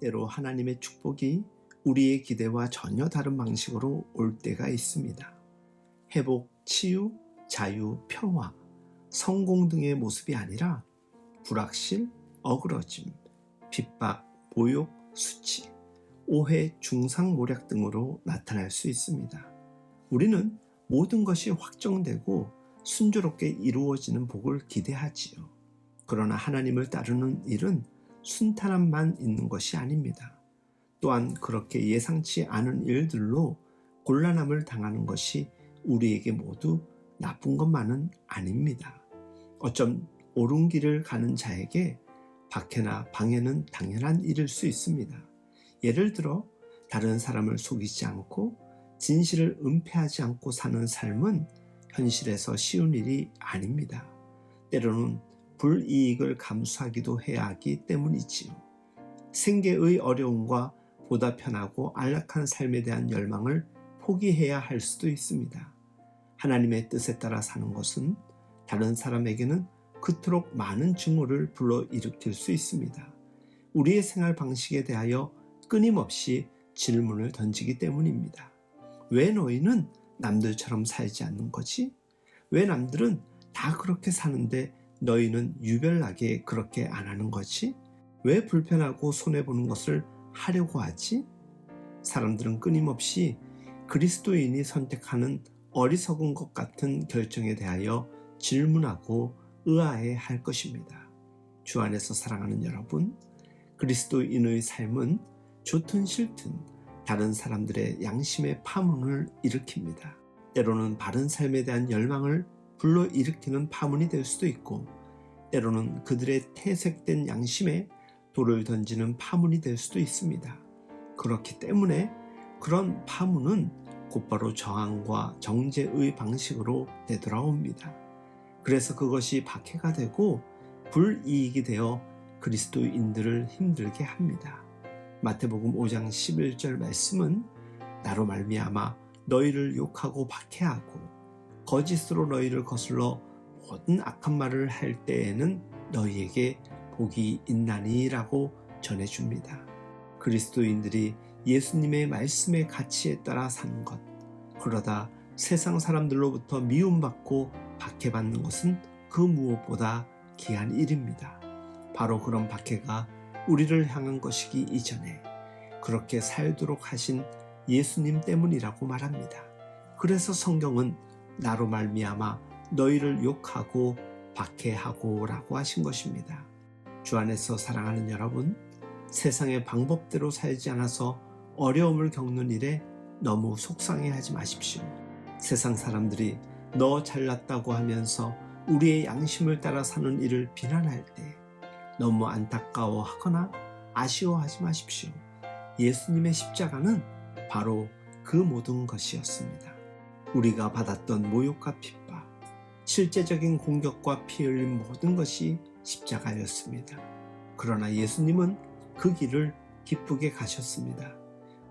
때로 하나님의 축복이 우리의 기대와 전혀 다른 방식으로 올 때가 있습니다. 회복, 치유, 자유, 평화, 성공 등의 모습이 아니라 불확실, 어그러짐, 핍박, 모욕, 수치, 오해, 중상모략 등으로 나타날 수 있습니다. 우리는 모든 것이 확정되고 순조롭게 이루어지는 복을 기대하지요. 그러나 하나님을 따르는 일은 순탄함만 있는 것이 아닙니다. 또한 그렇게 예상치 않은 일들로 곤란함을 당하는 것이 우리에게 모두 나쁜 것만은 아닙니다. 어쩜 옳은 길을 가는 자에게 박해나 방해는 당연한 일일 수 있습니다. 예를 들어 다른 사람을 속이지 않고 진실을 은폐하지 않고 사는 삶은 현실에서 쉬운 일이 아닙니다. 때로는 불이익을 감수하기도 해야 하기 때문이지요. 생계의 어려움과 보다 편하고 안락한 삶에 대한 열망을 포기해야 할 수도 있습니다. 하나님의 뜻에 따라 사는 것은 다른 사람에게는 그토록 많은 증오를 불러일으킬 수 있습니다. 우리의 생활 방식에 대하여 끊임없이 질문을 던지기 때문입니다. 왜 너희는 남들처럼 살지 않는 거지? 왜 남들은 다 그렇게 사는데 너희는 유별나게 그렇게 안 하는 거지? 왜 불편하고 손해보는 것을 하려고 하지? 사람들은 끊임없이 그리스도인이 선택하는 어리석은 것 같은 결정에 대하여 질문하고 의아해 할 것입니다. 주 안에서 사랑하는 여러분, 그리스도인의 삶은 좋든 싫든 다른 사람들의 양심의 파문을 일으킵니다. 때로는 바른 삶에 대한 열망을 불러일으키는 파문이 될 수도 있고, 때로는 그들의 퇴색된 양심에 돌을 던지는 파문이 될 수도 있습니다. 그렇기 때문에 그런 파문은 곧바로 저항과 정죄의 방식으로 되돌아옵니다. 그래서 그것이 박해가 되고 불이익이 되어 그리스도인들을 힘들게 합니다. 마태복음 5장 11절 말씀은 나로 말미암아 너희를 욕하고 박해하고 거짓으로 너희를 거슬러 모든 악한 말을 할 때에는 너희에게 복이 있나니 라고 전해줍니다. 그리스도인들이 예수님의 말씀의 가치에 따라 사는 것, 그러다 세상 사람들로부터 미움받고 박해받는 것은 그 무엇보다 귀한 일입니다. 바로 그런 박해가 우리를 향한 것이기 이전에 그렇게 살도록 하신 예수님 때문이라고 말합니다. 그래서 성경은 나로 말미암아 너희를 욕하고 박해하고 라고 하신 것입니다. 주 안에서 사랑하는 여러분, 세상의 방법대로 살지 않아서 어려움을 겪는 일에 너무 속상해하지 마십시오. 세상 사람들이 너 잘났다고 하면서 우리의 양심을 따라 사는 일을 비난할 때 너무 안타까워하거나 아쉬워하지 마십시오. 예수님의 십자가는 바로 그 모든 것이었습니다. 우리가 받았던 모욕과 핍박, 실제적인 공격과 피 흘린 모든 것이 십자가였습니다. 그러나 예수님은 그 길을 기쁘게 가셨습니다.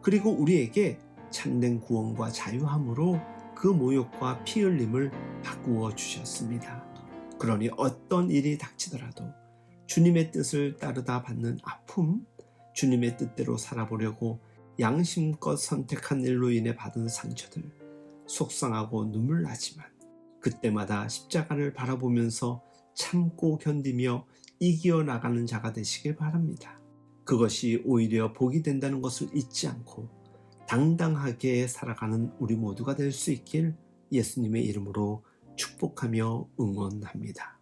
그리고 우리에게 참된 구원과 자유함으로 그 모욕과 피 흘림을 바꾸어 주셨습니다. 그러니 어떤 일이 닥치더라도 주님의 뜻을 따르다 받는 아픔, 주님의 뜻대로 살아보려고 양심껏 선택한 일로 인해 받은 상처들, 속상하고 눈물 나지만 그때마다 십자가를 바라보면서 참고 견디며 이겨나가는 자가 되시길 바랍니다. 그것이 오히려 복이 된다는 것을 잊지 않고 당당하게 살아가는 우리 모두가 될 수 있길 예수님의 이름으로 축복하며 응원합니다.